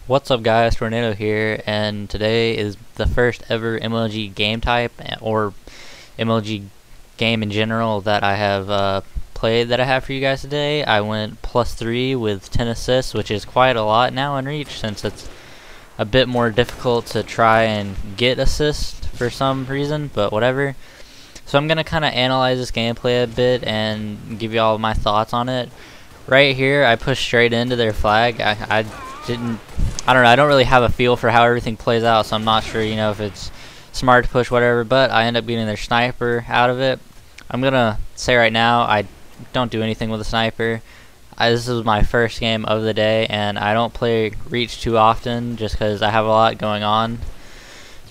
What's up guys, Tornado here, and today is the first ever MLG game type, or MLG game in general, that I have played that I have for you guys today. I went +3 with 10 assists, which is quite a lot now in Reach, since it's a bit more difficult to try and get assists for some reason, but whatever. So I'm going to kind of analyze this gameplay a bit and give you all my thoughts on it. Right here, I pushed straight into their flag. I don't know, I don't really have a feel for how everything plays out, so I'm not sure, if it's smart to push whatever, but I end up getting their sniper out of it. I'm gonna say right now, I don't do anything with a sniper. This is my first game of the day, and I don't play Reach too often just because I have a lot going on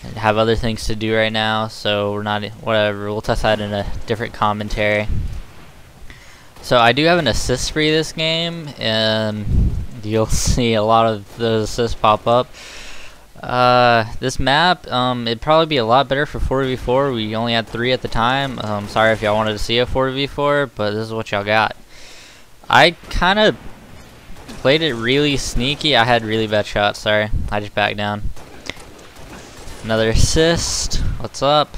and have other things to do right now, so whatever, we'll test that in a different commentary. So I do have an assist spree this game, and you'll see a lot of those assists pop up. This map, it'd probably be a lot better for 4v4. We only had 3 at the time. Sorry if y'all wanted to see a 4v4, but this is what y'all got. I kind of played it really sneaky. I had really bad shots, sorry. I just backed down. Another assist. What's up?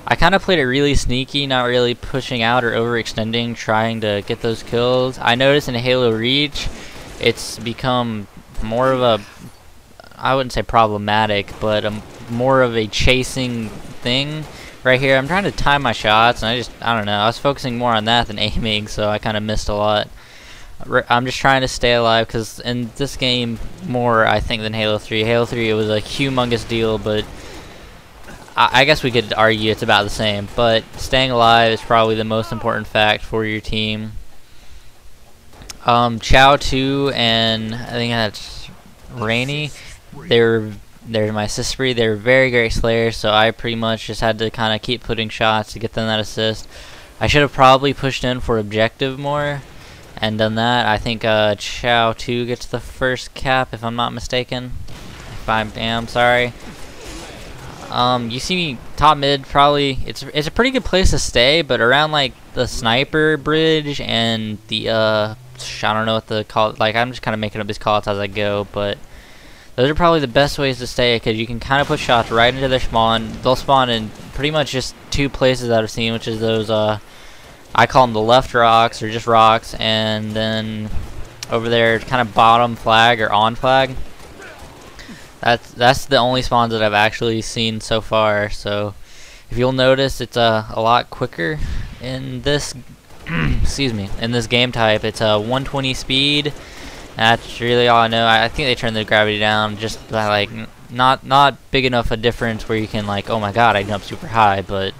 I kind of played it really sneaky, not really pushing out or overextending, trying to get those kills. I noticed in Halo Reach, it's become more of a, I wouldn't say problematic, but more of a chasing thing. Right here, I'm trying to time my shots, and I don't know, I was focusing more on that than aiming, so I kind of missed a lot. I'm just trying to stay alive, because in this game, more, I think, than Halo 3. Halo 3, it was a humongous deal, but I guess we could argue it's about the same, but staying alive is probably the most important fact for your team. Chow 2 and I think that's Rainy, they're my assist spree. They're very great slayers, so I pretty much just had to kind of keep putting shots to get them that assist. I should have probably pushed in for objective more and done that. I think Chow 2 gets the first cap if I'm not mistaken. If I am, sorry. You see me top mid, probably it's a pretty good place to stay, but around like the sniper bridge and the I don't know what the call, like I'm just kind of making up these callouts as I go, but those are probably the best ways to stay, because you can kind of put shots right into their spawn. They'll spawn in pretty much just 2 places that I've seen, which is those I call them the left rocks, or just rocks, and then over there kind of bottom flag or on flag. That's the only spawns that I've actually seen so far. So if you'll notice, it's a lot quicker in this excuse me, in this game type. It's a 120 speed. That's really all I know. I think they turned the gravity down just by like not big enough a difference where you can like, oh my god, I jump super high, but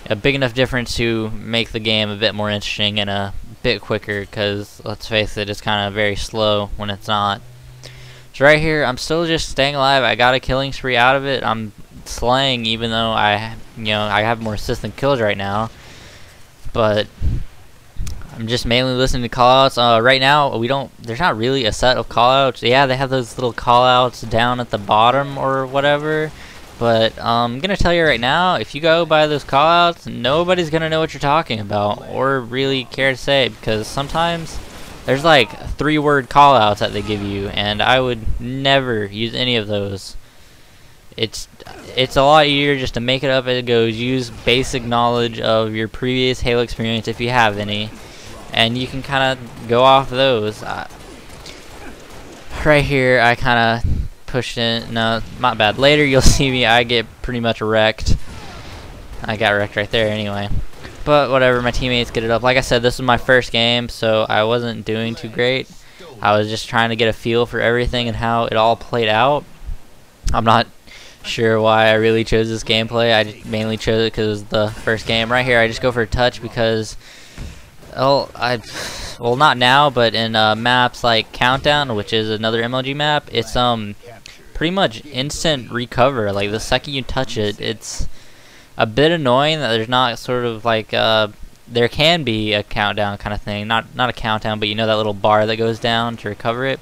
a big enough difference to make the game a bit more interesting and a bit quicker, because let's face it, it's kind of very slow when it's not. So right here, I'm still just staying alive. I got a killing spree out of it. I'm slaying, even though I have more assists than kills right now. But I'm just mainly listening to callouts. Right now, there's not really a set of callouts. Yeah, they have those little callouts down at the bottom or whatever. But I'm gonna tell you right now, if you go by those callouts, nobody's gonna know what you're talking about or really care to say, because sometimes there's like 3-word callouts that they give you, and I would never use any of those. It's a lot easier just to make it up as it goes. Use basic knowledge of your previous Halo experience if you have any, and you can kind of go off those. Right here, I kind of pushed in. No, not bad. Later, you'll see me. I get pretty much wrecked. I got wrecked right there anyway. But whatever, my teammates get it up. Like I said, this was my first game, so I wasn't doing too great. I was just trying to get a feel for everything and how it all played out. I'm not sure why I really chose this gameplay. I just mainly chose it because it was the first game. Right here, I just go for a touch because, well, not now, but in maps like Countdown, which is another MLG map, it's pretty much instant recover. Like the second you touch it, it's a bit annoying that there's not sort of like there can be a countdown kind of thing, not a countdown, but you know that little bar that goes down to recover it.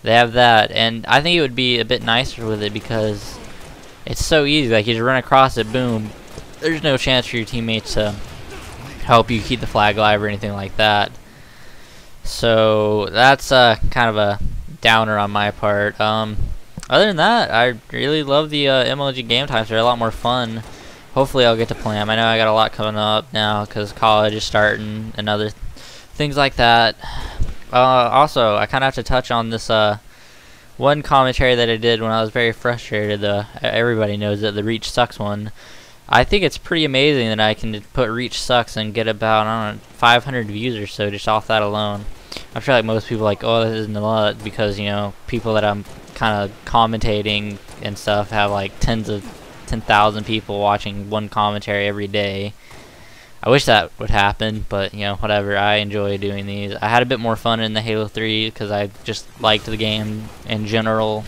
They have that, and I think it would be a bit nicer with it because it's so easy. Like you just run across it, boom. There's no chance for your teammates to help you keep the flag alive or anything like that. So that's kind of a downer on my part. Other than that, I really love the MLG game types. They're a lot more fun. Hopefully I'll get to play them. I know I got a lot coming up now because college is starting and other things like that. Also, I kind of have to touch on this one commentary that I did when I was very frustrated. Everybody knows it, the Reach Sucks one. I think it's pretty amazing that I can put Reach Sucks and get about, I don't know, 500 views or so just off that alone. I'm sure like most people are like, oh, this isn't a lot, because, you know, people that I'm kind of commentating and stuff have like 10,000 people watching one commentary every day. I wish that would happen, but, you know, whatever. I enjoy doing these. I had a bit more fun in the Halo 3 because I just liked the game in general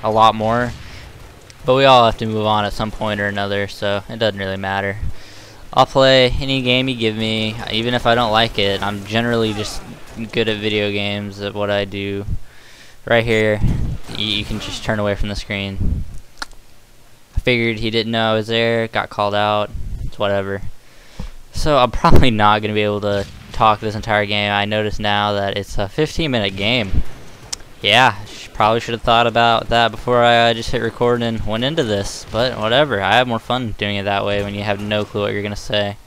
a lot more. But we all have to move on at some point or another, so it doesn't really matter. I'll play any game you give me, even if I don't like it. I'm generally just good at video games, at what I do. Right here, you can just turn away from the screen. I figured he didn't know I was there, got called out, it's whatever. So I'm probably not going to be able to talk this entire game. I notice now that it's a 15-minute game. Yeah, probably should have thought about that before I just hit record and went into this, but whatever. I have more fun doing it that way when you have no clue what you're going to say.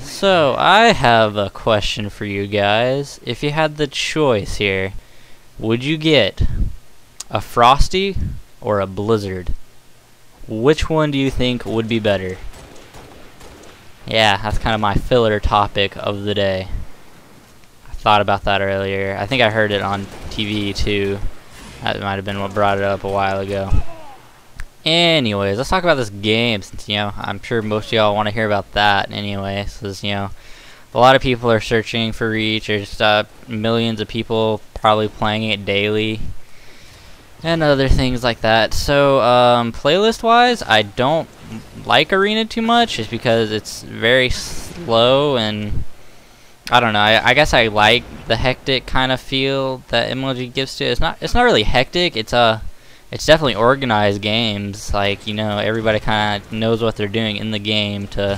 So, I have a question for you guys. If you had the choice here, would you get a Frosty or a Blizzard? Which one do you think would be better? Yeah, that's kind of my filler topic of the day. I thought about that earlier. I think I heard it on TV too. That might have been what brought it up a while ago. Anyways, let's talk about this game, since, you know, I'm sure most of y'all want to hear about that anyway. Since, you know, a lot of people are searching for Reach. There's millions of people probably playing it daily and other things like that. So, playlist wise, I don't like Arena too much, just because it's very slow, and I don't know, I guess I like the hectic kind of feel that MLG gives to it. It's not really hectic, it's definitely organized games. Like, you know, everybody kind of knows what they're doing in the game to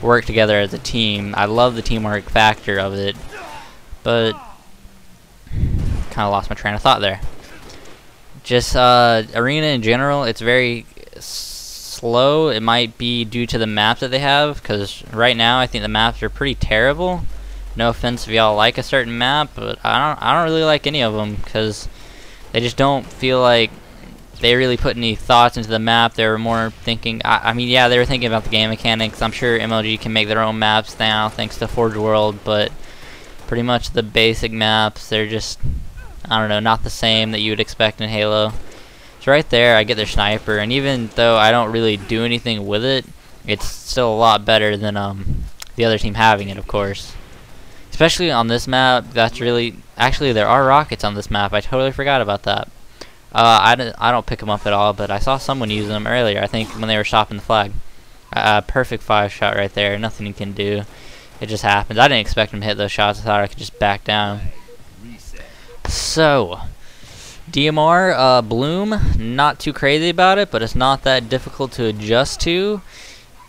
work together as a team. I love the teamwork factor of it, but kind of lost my train of thought there. Just Arena in general, it's very slow. It might be due to the maps that they have, because right now I think the maps are pretty terrible. No offense if y'all like a certain map, but I don't really like any of them, because they just don't feel like they really put any thoughts into the map. They were more thinking, I mean, yeah, they were thinking about the game mechanics. I'm sure MLG can make their own maps now thanks to Forge World, but pretty much the basic maps, they're just, I don't know, not the same that you would expect in Halo. So right there, I get their sniper, and even though I don't really do anything with it, it's still a lot better than the other team having it, of course. Especially on this map, that's really, actually there are rockets on this map. I totally forgot about that. I don't pick them up at all, but I saw someone use them earlier, I think when they were shopping the flag. Perfect 5-shot right there, nothing you can do. It just happens. I didn't expect him to hit those shots. I thought I could just back down. So, DMR, Bloom, not too crazy about it, but it's not that difficult to adjust to.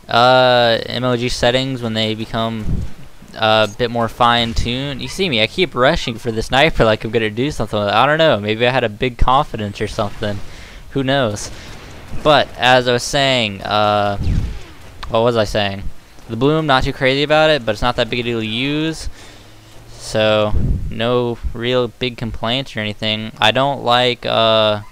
MLG settings, when they become a bit more fine-tuned. You see me, I keep rushing for the sniper like I'm gonna do something with it. I don't know, maybe I had a big confidence or something. Who knows? But, as I was saying, what was I saying? The Bloom, not too crazy about it, but it's not that big a deal to use. So, no real big complaints or anything. I don't like how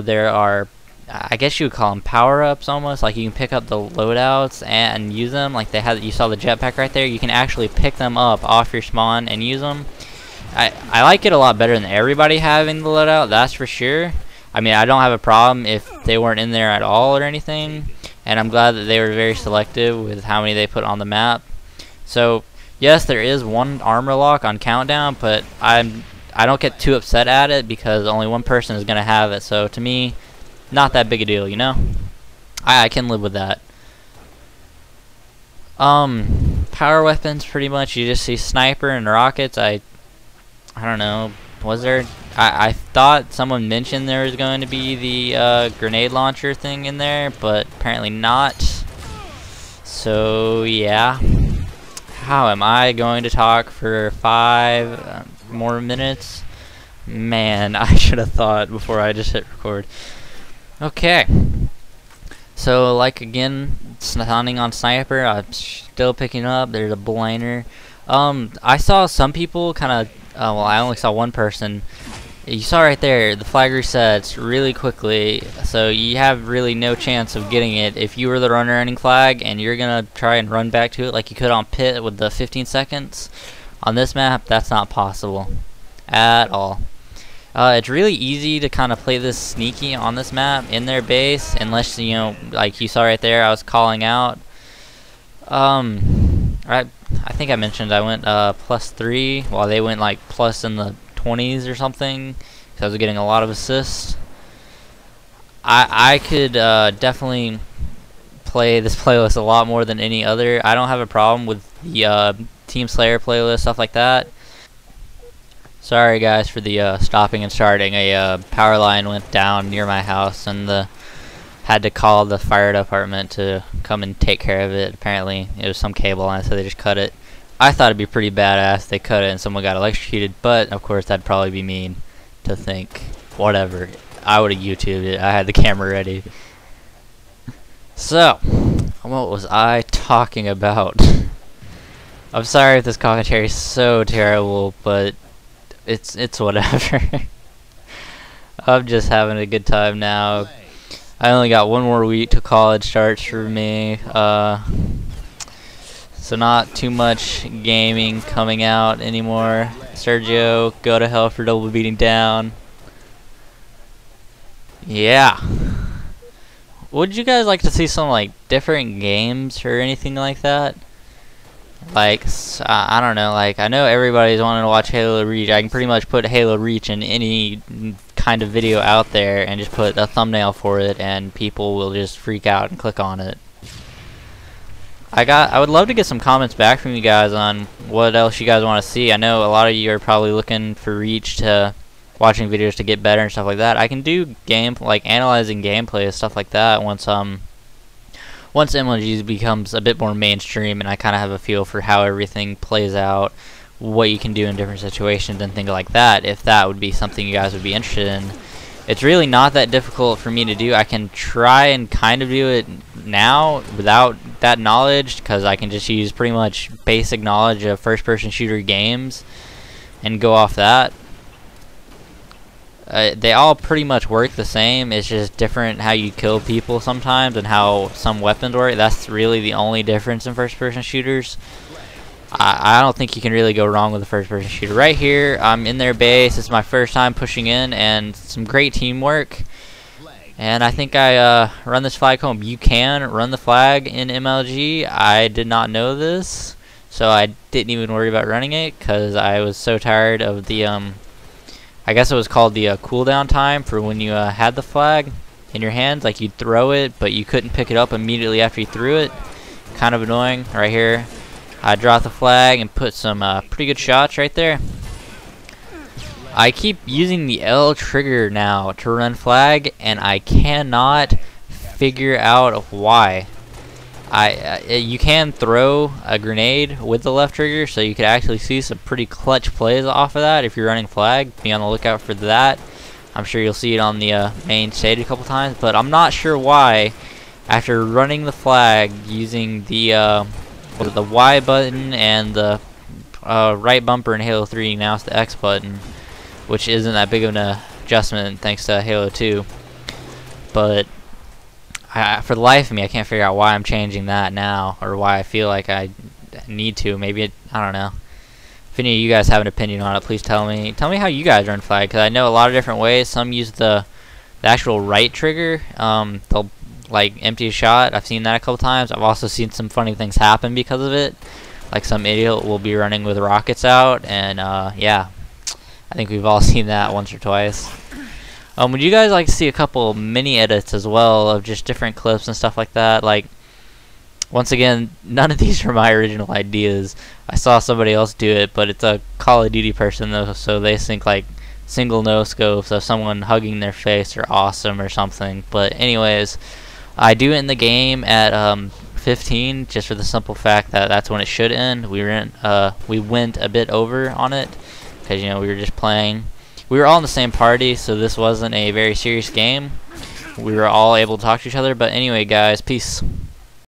there are, I guess you would call them power-ups almost. Like, you can pick up the loadouts and use them. Like they had, you saw the jetpack right there. You can actually pick them up off your spawn and use them. I like it a lot better than everybody having the loadout, that's for sure. I mean, I don't have a problem if they weren't in there at all or anything. And I'm glad that they were very selective with how many they put on the map. So, yes, there is one armor lock on Countdown, but I don't get too upset at it because only one person is going to have it. So, to me, not that big a deal, you know? I can live with that. Power weapons, pretty much, you just see sniper and rockets. I don't know, was there... I thought someone mentioned there was going to be the grenade launcher thing in there, but apparently not. So, yeah. How am I going to talk for 5 more minutes? Man, I should have thought before I just hit record. Okay. So, like, again, sounding on Sniper, I'm still picking up. There's a bliner. I saw some people kind of, well, I only saw one person. You saw right there, the flag resets really quickly, so you have really no chance of getting it if you were the running flag and you're gonna try and run back to it like you could on pit with the 15 seconds. On this map, that's not possible at all. It's really easy to kind of play this sneaky on this map in their base, unless, you know, like you saw right there, I was calling out. I think I mentioned I went +3 while they went like plus in the 20s or something, because I was getting a lot of assists. I could definitely play this playlist a lot more than any other. I don't have a problem with the Team Slayer playlist, stuff like that. Sorry guys for the stopping and starting. A power line went down near my house and had to call the fire department to come and take care of it. Apparently it was some cable line, so they just cut it. I thought it'd be pretty badass if they cut it and someone got electrocuted, but of course that'd probably be mean to think. Whatever. I would have YouTubed it. I had the camera ready. So, what was I talking about? I'm sorry if this commentary is so terrible, but it's whatever. I'm just having a good time now. I only got one more week till college starts for me, so not too much gaming coming out anymore. Sergio, go to hell for double beating down. Yeah. Would you guys like to see some like different games or anything like that? Like, I don't know, like, I know everybody's wanting to watch Halo Reach. I can pretty much put Halo Reach in any kind of video out there and just put a thumbnail for it and people will just freak out and click on it. I would love to get some comments back from you guys on what else you guys want to see. I know a lot of you are probably looking for Reach to watching videos to get better and stuff like that. I can do like analyzing gameplay and stuff like that once MLG becomes a bit more mainstream and I kind of have a feel for how everything plays out, what you can do in different situations and things like that, if that would be something you guys would be interested in. It's really not that difficult for me to do. I can try and kind of do it now without that knowledge, because I can just use pretty much basic knowledge of first-person shooter games and go off that. They all pretty much work the same. It's just different how you kill people sometimes and how some weapons work. That's really the only difference in first-person shooters. I don't think you can really go wrong with a first-person shooter. Right here, I'm in their base. It's my first time pushing in, and some great teamwork. And I think I run this flag home. You can run the flag in MLG. I did not know this, so I didn't even worry about running it because I was so tired of the I guess it was called the cooldown time for when you had the flag in your hands. Like, you'd throw it, but you couldn't pick it up immediately after you threw it. Kind of annoying. Right here, I dropped the flag and put some pretty good shots right there. I keep using the L trigger now to run flag, and I cannot figure out why. You can throw a grenade with the left trigger, so you could actually see some pretty clutch plays off of that if you're running flag. Be on the lookout for that. I'm sure you'll see it on the main stage a couple times, but I'm not sure why, after running the flag using the Y button and the right bumper in Halo 3, now it's the X button, which isn't that big of an adjustment thanks to Halo 2, but for the life of me, I can't figure out why I'm changing that now, or why I feel like I need to. Maybe I don't know. If any of you guys have an opinion on it, please tell me. Tell me how you guys run flag, because I know a lot of different ways. Some use the actual right trigger. They'll like empty a shot. I've seen that a couple times. I've also seen some funny things happen because of it. Like some idiot will be running with rockets out, and yeah, I think we've all seen that once or twice. Would you guys like to see a couple mini edits as well of just different clips and stuff like that? Like, once again, none of these are my original ideas. I saw somebody else do it, but it's a Call of Duty person though, so they think like single no scopes of someone hugging their face are awesome or something. But anyways, I do it in the game at 15, just for the simple fact that that's when it should end. We went a bit over on it because, you know, we were just playing. we were all in the same party, so this wasn't a very serious game. We were all able to talk to each other. But anyway, guys, peace.